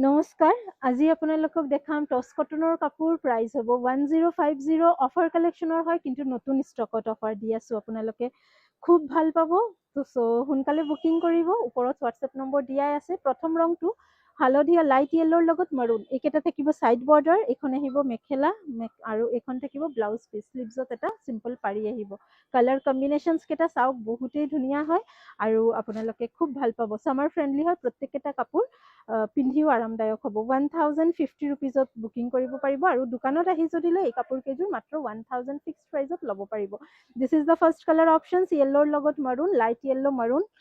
নমস্কাৰ, আজি আপোনালোকক দেখাম টছ কটনৰ কাপোৰ প্ৰাইচ হ'ব 1050 অফাৰ কালেকশ্যনৰ হয় কিন্তু নতুন ষ্টকত অফাৰ দি আছোঁ আপোনালোকে খুব ভাল পাব তো সোনকালে বুকিং কৰিব ওপৰত হোৱাটছএপ নম্বৰ দিয়াই আছে প্ৰথম ৰংটো হালধীয়া লাইট য়েল্লোৰ লগত মাৰুন এইকেইটা থাকিব সাইড বৰ্ডাৰ এখন আহিব মেখেলা আৰু এখন থাকিব ব্লাউজ পিচ স্লিভছত এটা সিম্পল পাৰি আহিব কালাৰ কম্বিনেশ্যনছ কেইটা চাওক বহুতেই ধুনীয়া হয় আৰু আপোনালোকে খুব ভাল পাব সামাৰ ফ্ৰেণ্ডলি হয় প্ৰত্যেকটা কাপোৰ পিন্ধিও আৰামদায়ক হ'ব 1050 ৰুপিজত বুকিং কৰিব পাৰিব আৰু দোকানত আহি যদি লয় এই কাপোৰ কেইযোৰ মাত্ৰ 1000 ফিক্সড প্ৰাইজত ল'ব পাৰিব this is the first colour options য়েল্লোৰ লগত maroon light yellow maroon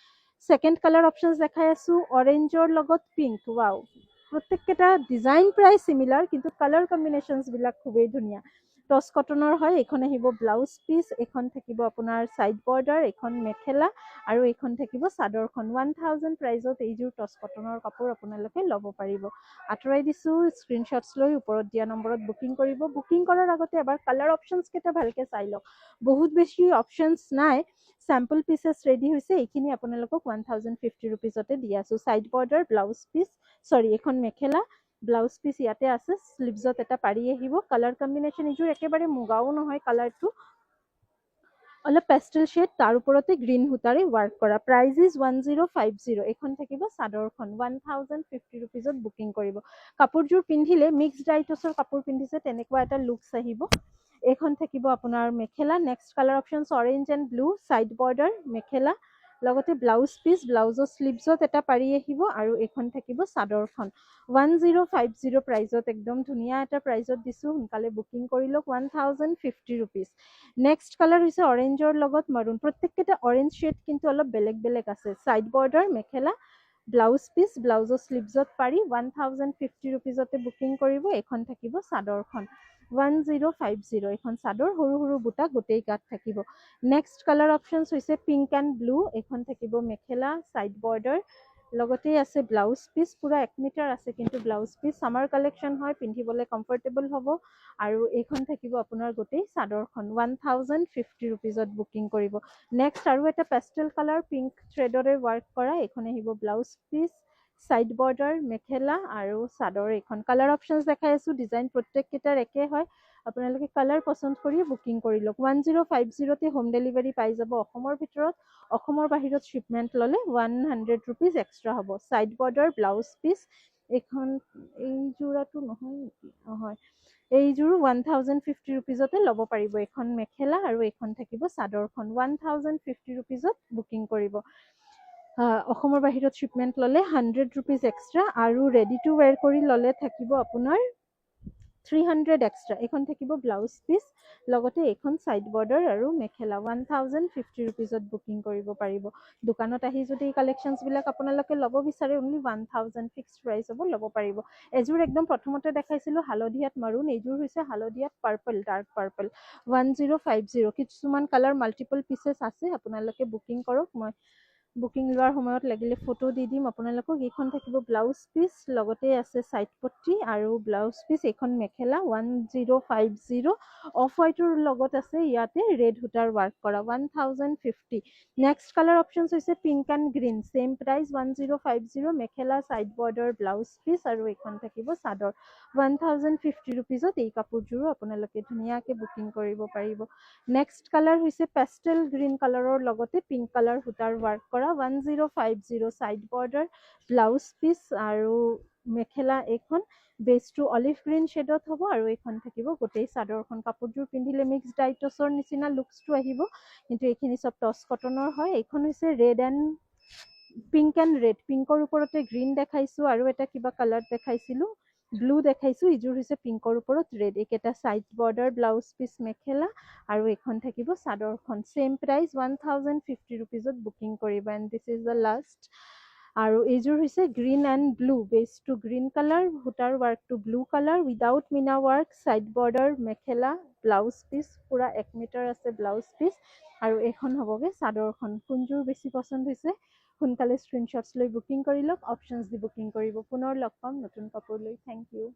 second colour options দেখাই আছোঁ অৰেঞ্জৰ লগত পিংক ৱাও প্ৰত্যেকটা ডিজাইন প্ৰায় সিমিলাৰ কিন্তু কালাৰ কম্বিনেশ্যনছ বিলাক খুবেই ধুনীয়া টছ কটনৰ হয় এইখন আহিব ব্লাউজ পিচ এখন থাকিব আপোনাৰ সাইড বৰ্ডাৰ এখন মেখেলা আৰু এইখন থাকিব চাদৰখন 1000 প্ৰাইজত এইযোৰ টছ কটনৰ কাপোৰ আপোনালোকে ল'ব পাৰিব আঁতৰাই দিছোঁ স্ক্ৰীনশ্বটছ লৈ ওপৰত দিয়া নম্বৰত বুকিং কৰিব বুকিং কৰাৰ আগতে এবাৰ কালাৰ অপশ্যনছ কেইটা ভালকৈ চাই লওক বহুত বেছি অপশ্যনছ নাই স্যাম্পল পিচেছ ৰেডি হৈছে এইখিনি আপোনালোকক 1050 ৰুপিজতে দি আছোঁ সাইড বৰ্ডাৰ ব্লাউজ পিচ সৰি এখন মেখেলা ব্লাউজ পিচ ইয়াতে আছে স্লিভছত এটা পাৰি আহিব কালাৰ কম্বিনেশ্যন এইযোৰ একেবাৰে মুগাও নহয় কালাৰটো অলপ পেষ্টেল শেড তাৰ ওপৰতে গ্ৰীণ সূতাৰে ৱাৰ্ক কৰা প্ৰাইজ ইজ 1050 এখন থাকিব চাদৰখন 1050 ৰুপিজত বুকিং কৰিব কাপোৰযোৰ পিন্ধিলে মিক্সড আইটছৰ কাপোৰ পিন্ধিছে তেনেকুৱা এটা লুকছ আহিব এইখন থাকিব আপোনাৰ mekhela next colour options orange and blue side border mekhela লগতে ব্লাউজ পিচ ব্লাউজৰ স্লিভছত এটা পাৰি আহিব আৰু এইখন থাকিব চাদৰখন 1050 প্ৰাইজত একদম ধুনীয়া এটা প্ৰাইজত দিছোঁ সোনকালে বুকিং কৰি লওক 1050 ৰুপিজ নেক্সট কালাৰ হৈছে অৰেঞ্জৰ লগত মাৰুন প্ৰত্যেককেইটা অৰেঞ্জ শ্বেড কিন্তু অলপ বেলেগ বেলেগ আছে side border mekhela blouse piece ব্লাউজৰ স্লিভছত পাৰি 1050 ৰুপিজতে বুকিং কৰিব এইখন থাকিব চাদৰখন 1050 এখন চাদৰ সৰু সৰু বুটা গোটেই গাত থাকিব নেক্সট কালাৰ অপশ্যনছ হৈছে পিংক এণ্ড ব্লু এইখন থাকিব মেখেলা সাইড বৰ্ডাৰ লগতে আছে ব্লাউজ পিচ পুৰা 1 মিটাৰ আছে কিন্তু ব্লাউজ পিচ সামাৰ কালেকশ্যন হয় পিন্ধিবলৈ কমফৰ্টেবল হ'ব আৰু এইখন থাকিব আপোনাৰ গোটেই চাদৰখন 1050 ৰুপিজত বুকিং কৰিব নেক্সট আৰু এটা পেষ্টেল কালাৰ পিংক থ্ৰেডৰে ৱাৰ্ক কৰা এইখন আহিব ব্লাউজ পিচ সাইড বৰ্ডাৰ মেখেলা আৰু চাদৰ এইখন কালাৰ অপশ্যনছ দেখাই আছোঁ ডিজাইন প্ৰত্যেককেইটাৰ একে হয় আপোনালোকে কালাৰ পচন্দ কৰি বুকিং কৰি লওক 1050তে হোম ডেলিভাৰী পাই যাব অসমৰ ভিতৰত অসমৰ বাহিৰত শ্বিপমেণ্ট ল'লে 100 ৰুপিজ এক্সট্ৰা হ'ব সাইড বৰ্ডাৰ ব্লাউজ পিচ এইখন এই যোৰাটো নহয় নেকি হয় এইযোৰ 1050 ৰুপিজতে ল'ব পাৰিব এখন মেখেলা আৰু এইখন থাকিব চাদৰখন 1050 ৰুপিজত বুকিং কৰিব অসমৰ বাহিৰত শ্বিপমেণ্ট ল'লে 100 ৰুপিজ এক্সট্ৰা আৰু ৰেডি টু ৱেৰ কৰি ল'লে থাকিব আপোনাৰ 300 এক্সট্ৰা এইখন থাকিব ব্লাউজ পিচ লগতে এইখন সাইড বৰ্ডাৰ আৰু মেখেলা 1050 ৰুপিজত বুকিং কৰিব পাৰিব দোকানত আহি যদি এই কালেকশ্যনছবিলাক আপোনালোকে ল'ব বিচাৰে অনলি 1000 ফিক্সড প্ৰাইচ হ'ব ল'ব পাৰিব এযোৰ একদম প্ৰথমতে দেখাইছিলোঁ হালধীয়াত মাৰুন এইযোৰ হৈছে হালধীয়াত পাৰ্পল ডাৰ্ক পাৰ্পল 1050 কিছুমান কালাৰ মাল্টিপল পিচেছ আছে আপোনালোকে বুকিং কৰক মই বুকিং লোৱাৰ সময়ত লাগিলে ফটো দি দিম আপোনালোকক এইখন থাকিব ব্লাউজ পিচ লগতে আছে সাইড পট্টি আৰু ব্লাউজ পিচ এইখন মেখেলা 1050 অফ হোৱাইটৰ লগত আছে ইয়াতে ৰেড সূতাৰ ৱাৰ্ক কৰা 1050 নেক্সট কালাৰ অপশ্যনছ হৈছে pink and green same price 1050 মেখেলা সাইড বৰ্ডাৰ ব্লাউজ পিচ আৰু এইখন থাকিব চাদৰ 1050 ৰুপিজত এই কাপোৰযোৰো আপোনালোকে ধুনীয়াকৈ বুকিং কৰিব পাৰিব নেক্সট কালাৰ হৈছে পেষ্টেল গ্ৰীণ কালাৰৰ লগতে পিংক কালাৰ সূতাৰ ৱাৰ্ক কৰা 1050 সাইড বৰ্ডাৰ ব্লাউজ পিচ আৰু মেখেলা এইখন বেচটো অলিভ গ্ৰীণ শ্বেডত হ'ব আৰু এইখন থাকিব গোটেই চাদৰখন কাপোৰযোৰ পিন্ধিলে মিক্স ডাইটছৰ নিচিনা লুকছটো আহিব কিন্তু এইখিনি চব টছ কটনৰ হয় এইখন হৈছে red and pink and red পিংকৰ ওপৰতে গ্ৰীণ দেখাইছোঁ আৰু এটা কিবা কালাৰ দেখাইছিলোঁ ব্লু দেখাইছোঁ এইযোৰ হৈছে পিংকৰ ওপৰত ৰেড এইকেইটা side border blouse piece mekhela আৰু এইখন থাকিব চাদৰখন ছেম প্ৰাইচ 1050 ৰুপিজত বুকিং কৰিব and this is the last আৰু এইযোৰ হৈছে গ্ৰীণ এণ্ড ব্লু বেচটো গ্ৰীণ কালাৰ সূতাৰ ৱাৰ্কটো ব্লু কালাৰ উইদাউট মিনা work side border mekhela blouse piece পুৰা 1 মিটাৰ আছে ব্লাউজ পিচ আৰু এইখন হ'বগৈ চাদৰখন কোনযোৰ বেছি পচন্দ হৈছে সোনকালে স্ক্ৰীনশ্বটছ লৈ বুকিং কৰি লওক অপশ্যনছ দি বুকিং কৰিব পুনৰ লগ পাম নতুন কাপোৰ লৈ থেংক ইউ